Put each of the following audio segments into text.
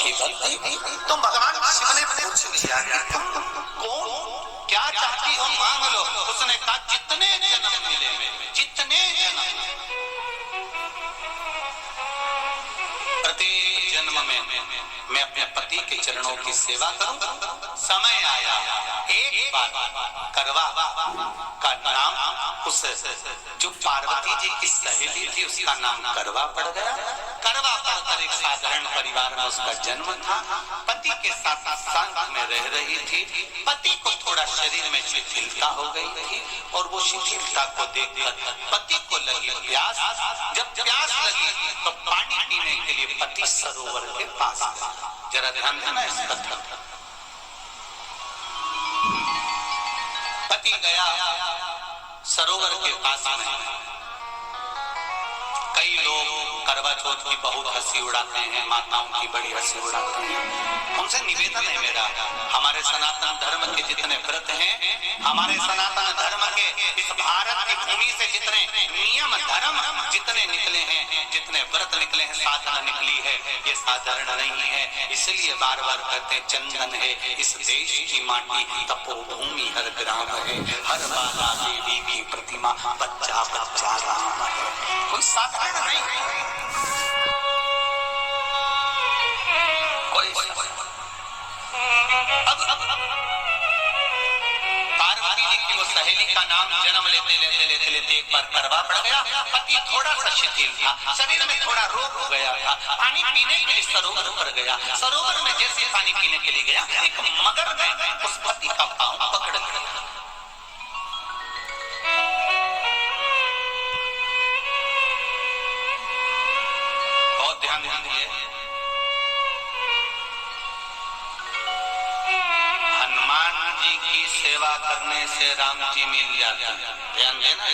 की भक्ति। तो भगवान शिव ने पूछ लिया कि तुम कौन, क्या चाहती हो मांग लो। उसने कहा जितने जन्म मिले, जितने जन्म, प्रत्येक जन्म में मैं अपने पति के चरणों की सेवा करूं। समय आया, एक बार करवा का नाम, उस जो पार्वती जी की सहेली थी उसका नाम करवा पड़ गया। करवा पड़कर एक साधारण परिवार में उसका जन्म था। पति के साथ संग में रह रही थी। पति को थोड़ा शरीर में शिथिलता हो गई थी और वो शिथिलता को देखकर पति को लगी प्यास। जब प्यास लगी तो पानी पीने के लिए पति सरोवर के पास गया। जरा ध्यान देना इस कथा। पति गया सरोवर के पास में। कई लोग करवा चौथ की बहुत हंसी उड़ाते हैं, माताओं की बड़ी हंसी उड़ाते हैं। उनसे निवेदन है मेरा, हमारे सनातन धर्म के जितने व्रत हैं, हमारे सनातन धर्म के इस भारत की भूमि से जितने नियम धर्म जितने निकले हैं, जितने व्रत निकले हैं, साधना निकली है, ये साधारण नहीं है। इसलिए बार बार कहते चंदन है इस देश की माटी, तपोभूमि हर ग्राम है, हर बाला देवी की प्रतिमा, बच्चा बच्चा राम है। कोई साधारण नहीं है, कोई। अब पार्वती जी की वो सहेली का नाम जन्म लेते लेते लेते लेते एक बार करवा पड़ गया। पति थोड़ा सा शिथिल था, शरीर में थोड़ा रोग हो गया था। पानी पीने के लिए सरोवर पर गया। सरोवर में जैसे पानी पीने के लिए गया, एक मगर ने उस पति का पांव पकड़ लिया। बहुत ध्यान दीजिए, हनुमान जी की सेवा करने से राम जी मिल जाते हैं। ध्यान देना।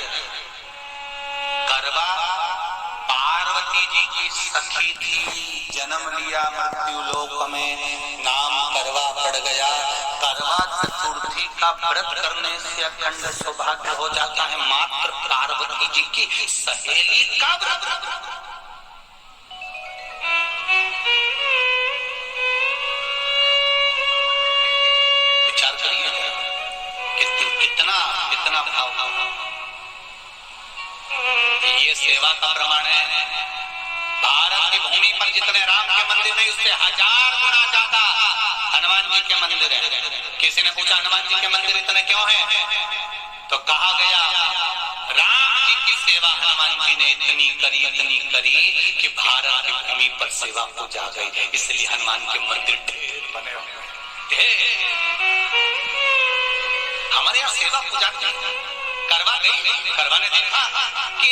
करवा पार्वती जी की सखी थी, जन्म लिया मृत्यु लोक में, नाम करवा पड़ गया। करवा चतुर्थी का व्रत करने से अखंड सौभाग्य हो जाता है। मात्र पार्वती जी की सहेली का व्रत। विचार करिए कितना कितना भाव। ये सेवा का प्रमाण है। भारत की भूमि पर जितने राम के मंदिर नहीं, उससे 1000 गुना ज्यादा हनुमान जी के मंदिर है। किसी ने पूछा हनुमान जी के मंदिर इतने क्यों हैं? तो कहा गया राम जी की सेवा हनुमान जी ने इतनी करी कि भारत की भूमि पर सेवा पूजा गई। इसलिए हनुमान के मंदिर ढेर बने हुए हैं। हमारे यहाँ सेवा पूजा करवा गई। करवा ने देखा कि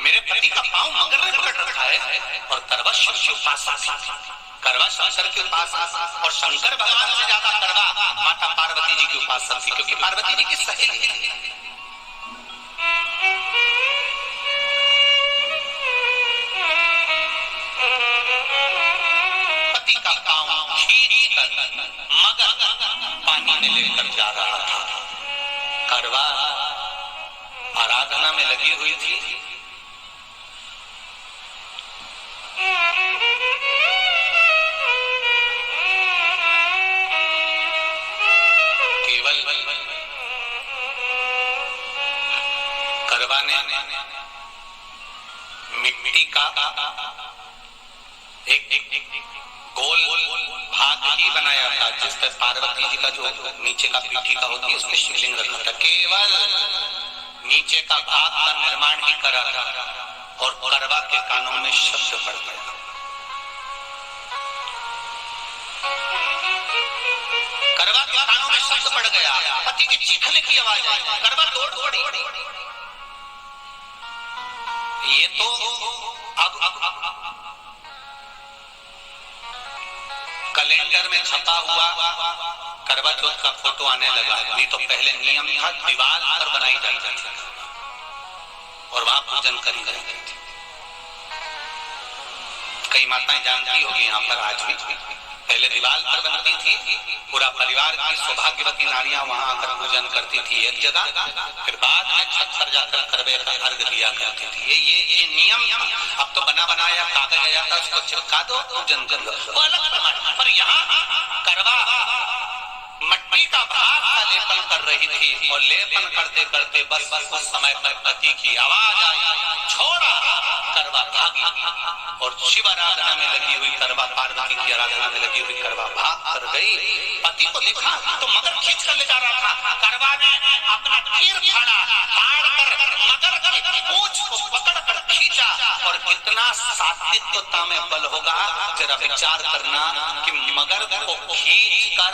मेरे पति का पांव मगर ने पकड़ रखा है और करवा शिव की उपासक थी। करवा शंकर के उपासक, और शंकर भगवान से ज्यादा करवा माता पार्वती जी की उपासक थी, क्योंकि पार्वती जी की सहेली थी। पति का पांव खींच कर मगर पानी में लेकर जा रहा था। करवा आराधना में लगी हुई थी। केवल करवा ने मिट्टी का एक गोल भाग ही बनाया था, जिस पर पार्वती जी का जो नीचे का पीठी का होती है उसमें शिवलिंग रखा था। केवल नीचे का भाग का निर्माण ही करा था और करवा के कानों में शब्द पड़ गया। करवा के कानों में शब्द पड़ गया, पति के चीखने की आवाज आई। करवा दौड़ पड़ी। ये तो अब कैलेंडर में छपा हुआ करवा चौथ का फोटो आने लगा। नहीं तो पहले नियम था दीवार पर बनाई जाती थी और वहां पूजन करी जाती थी। कई माताएं जानती होगी यहाँ पर आज भी, पहले दीवार पर बनती थी, पूरा परिवार की सौभाग्यवती नारियां वहां आकर पूजन करती थी एक जगह, फिर बाद में छत पर जाकर करवे का अर्घ दिया करती थी। ये नियम था। अब तो बना बनाया कागज आ जाता, उसको चिपका दो, पूजन कर लो, वो अलग प्रमाण। पर यहाँ करवा मट्टी का भाग का लेपन कर रही थी, और लेपन करते करते बस उस समय पर पति की आवाज आई, छोड़ा, करवा भागी। और शिव आराधना में लगी हुई करवा, पार्वती की आराधना में लगी हुई करवा भाग कर गई। पति को देखा तो मगर खींच कर ले जा रहा था। करवा ने अपना तीर फाड़ा, फाड़ कर मगर की पूंछ को पकड़ कर खींचा। और कितना सात्विकता में बल होगा, जरा विचार करना कि मगर को खींच कर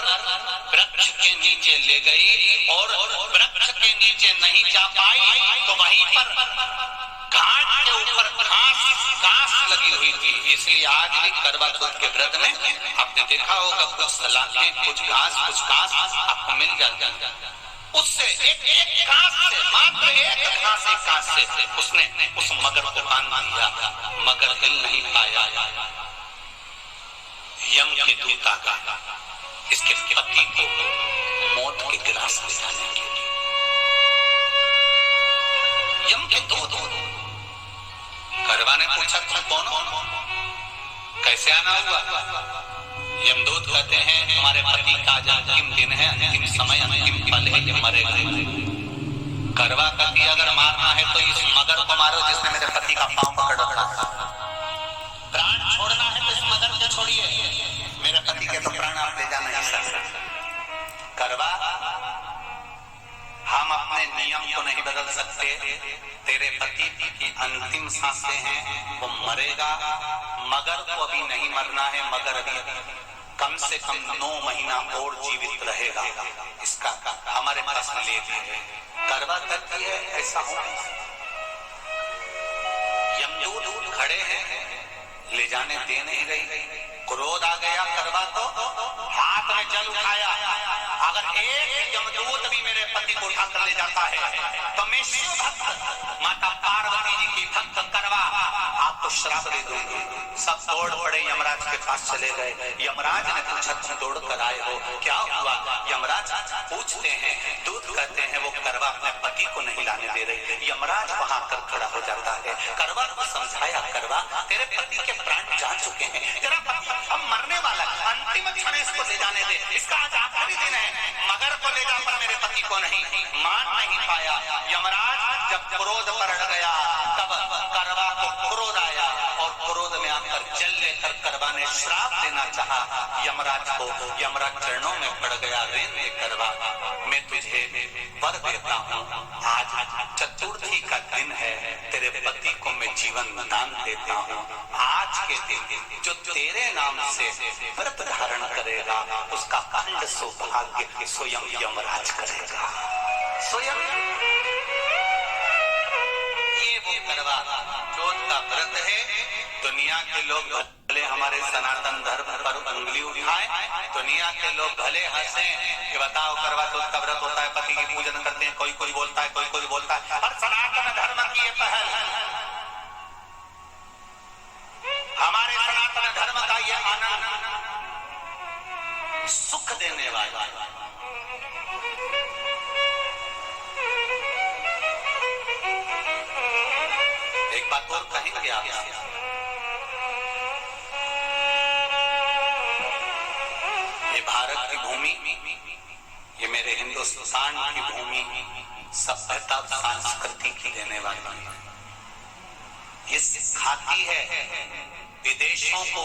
वृक्ष के नीचे ले गई, और वृक्ष के नीचे नहीं जा पाई तो वहीं पर घाट के ऊपर घास लगी हुई थी। इसलिए आज भी करवा चौथ के व्रत में आपने देखा होगा कुछ सलाखें, कुछ घास आपको मिल जाती है। उससे एक घास से, मात्र एक घास से उसने उस मगर को बांध दिया। मगर हिल नहीं पाया। यम के दूत आ गया इसके पति को मौत के गिलास में जाने के लिए। यम के दूत। करवा ने पूछा तुम कौन हो, कैसे आना हुआ? यमदूत कहते हैं तुम्हारे पति का आज अंतिम दिन है, अंतिम समय, अंतिम पल है, ये मरेगा। करवा कहती अगर मारना है तो इस मगर को मारो जिसने मेरे पति का पांव पकड़ रखा था। प्राण छोड़ना है तो इस मगर को छोड़िए, मेरे पति के तो प्राण आप ले जा नहीं सकते। करवा, हम अपने नियम को नहीं बदल सकते। तेरे पति की अंतिम सांसें हैं, वो मरेगा। मगर को अभी नहीं मरना है, मगर अभी कम से कम 9 महीना और जीवित रहेगा। इसका हमारे पास लेख है। करवा कहती है ऐसा हो। यमदूत खड़े हैं, ले जाने दे नहीं रही। क्रोध आ गया करवा को, हाथ में जल उठाया। अगर एक यमदूत भी मेरे पति को उठाकर ले जाता है तो मैं शिव भक्त माता पार्वती जी की भक्त करवा आपको श्राप दे दूंगी। सब दौड़ पड़े, यमराज के पास चले गए। यमराज ने पूछा तुम दौड़ कर आए हो, क्या हुआ? यमराज पूछते हैं, दूत कहते हैं वो करवा अपने पति को नहीं लाने दे रही। यमराज वहां कर खड़ा हो जाता है। करवा को समझाया, करवा तेरे पति के प्राण जा चुके हैं, तेरा पति अब मरने वाला, अंतिम क्षण इसको ले जाने दे, इसका आज आखिरी दिन है। मगर को ले जा पर मेरे पति को नहीं। मान नहीं पाया। यमराज जब क्रोध पर अड़ गया तब करवा को क्रोध आया, और क्रोध में आकर जल लेकर करवा ने श्राप देना चाहा यमराज को। यमराज चरणों में पड़ गया, रेंदे करवा मैं तुझे वर देता हूँ, आज चतुर्थी का दिन है, तेरे पति को मैं जीवन दान देता हूँ। आज के दिन जो तेरे नाम से व्रत धारण करेगा उसका अखंड सौभाग्य स्वयं यमराज करेगा। स्वयं ये वो करवा चौथ का व्रत है। दुनिया के लोग भले हमारे सनातन धर्म पर उंगली उठाएं, दुनिया के लोग भले हंसें कि बताओ करवा चौथ का व्रत होता है, पति की पूजन करते हैं, कोई बोलता है, कोई बोलता है। और सनातन धर्म की ये पहल, हमारे सनातन धर्म का ये आनंद, सुख देने वाला। एक बात और कहेंगे आप, ये भारत की भूमि, ये मेरे हिंदुस्तान की भूमि सभ्यता संस्कृति की देने वाली है। ये सिखाती है विदेशों को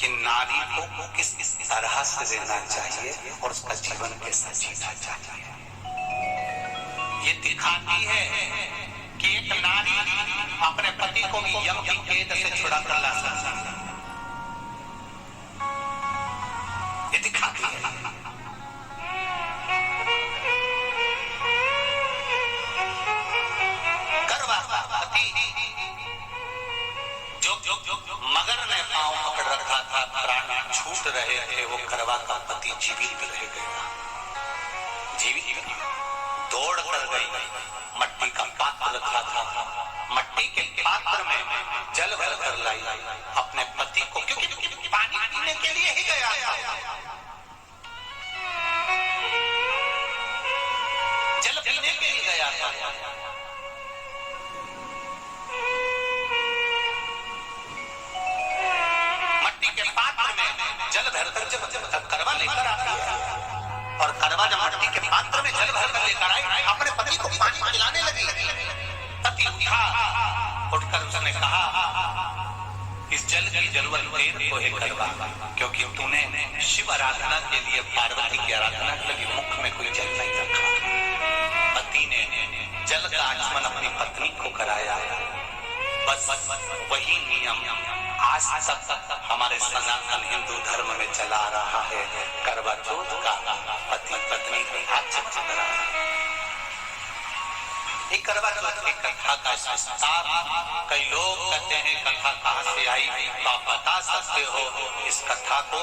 कि नारी को किस तरह से रहना चाहिए और उसका जीवन कैसा जीना चाहिए। ये दिखाती है कि एक नारी अपने पति को भी यम की कैद से छुड़ा कर ला सकती है। ये दिखाती है। करवा पति जो मगर ने पांव पकड़ रखा था, प्राण छूट रहे थे, वो करवा का पति जीवित रह गया। जीवित दौड़ कर गई, मट्टी का पात्र रखा था, मट्टी के पात्र में जल भर कर लाई अपने पति को, क्योंकि पानी पीने के लिए ही गया था, जल पीने के लिए गया था। मट्टी के पात्र में जल भरकर जब करवा लेकर आती है और करवा जब मट्टी के पात्र में जल भरकर लेकर आई, अपने पति को पानी पिलाने लगी। पति उठा, उठकर उसने कहा, इस जल की जरूरत तेरे को है करवा, क्योंकि तूने शिव आराधना के लिए पार्वती की आराधना के लिए मुख में कोई जल नहीं रखा। पति ने जल का आचमन अपनी पत्नी को कराया। बस वही नियम आज तक हमारे सनातन हिंदू धर्म में चला रहा है। करवा चौथ का पति पत्नी आचमन करा। एक करवा चौथ की कथा का विस्तार, कई लोग कहते हैं कथा कहाँ से आई, तो आप बता सकते हो इस कथा को,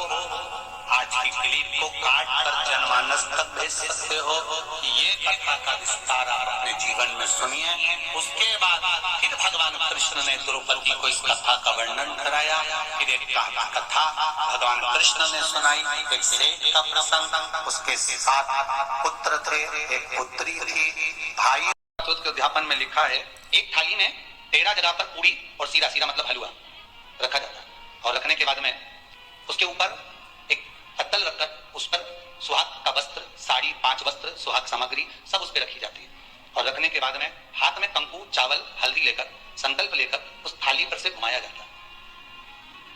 आज की क्लिप को काट कर जनमानस तक भेज सकते हो कि ये कथा का विस्तार आप अपने जीवन में सुनिए। उसके बाद फिर भगवान कृष्ण ने द्रौपदी को इस कथा का वर्णन कराया। फिर एक कथा भगवान कृष्ण ने सुनाई, एक सेठ का प्रसंग, उसके 7 पुत्र थे, एक पुत्री थी। भाई के अध्यापन में लिखा है, एक थाली में 13 जगह पर पूरी और सीरा, सीरा मतलब हलवा रखा जाता है, और रखने के बाद में उसके ऊपर एक पत्तल रखकर उस पर सुहाग का वस्त्र, साड़ी, 5 वस्त्र, सुहाग सामग्री सब उस पर रखी जाती है, और रखने के बाद में हाथ में कंकु, चावल, हल्दी लेकर संकल्प लेकर उस थाली पर से घुमाया जाता है।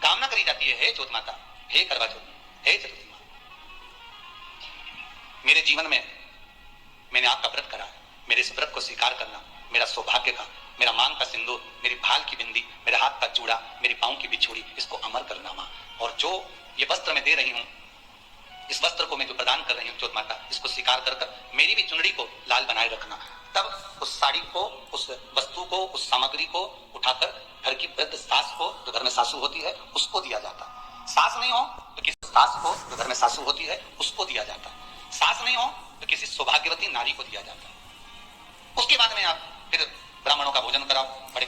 कामना करी जाती है, हे चौथ माता, हे करवा चौथ, हे चतुर्थी माँ, मेरे जीवन में मैंने आपका व्रत करा, मेरे इस व्रत को स्वीकार करना, मेरा सौभाग्य का, मेरा मांग का सिंदूर, मेरी भाल की बिंदी, मेरे हाथ का चूड़ा, मेरी पांव की बिछुड़ी, इसको अमर करना माँ। और जो ये वस्त्र मैं दे रही हूँ, इस वस्त्र को मैं जो प्रदान कर रही हूँ चौथ माता, इसको स्वीकार कर मेरी भी चुनरी को लाल बनाए रखना। तब उस साड़ी को, उस वस्तु को, उस सामग्री को उठाकर घर की वृद्ध सास को, जो घर में सासू होती है, उसको दिया जाता। सास नहीं हो तो किसी सास को, जो घर में सासू होती है, उसको दिया जाता। सास नहीं हो तो किसी सौभाग्यवती नारी को दिया जाता। उसके बाद में आप फिर ब्राह्मणों का भोजन कराओ, बड़े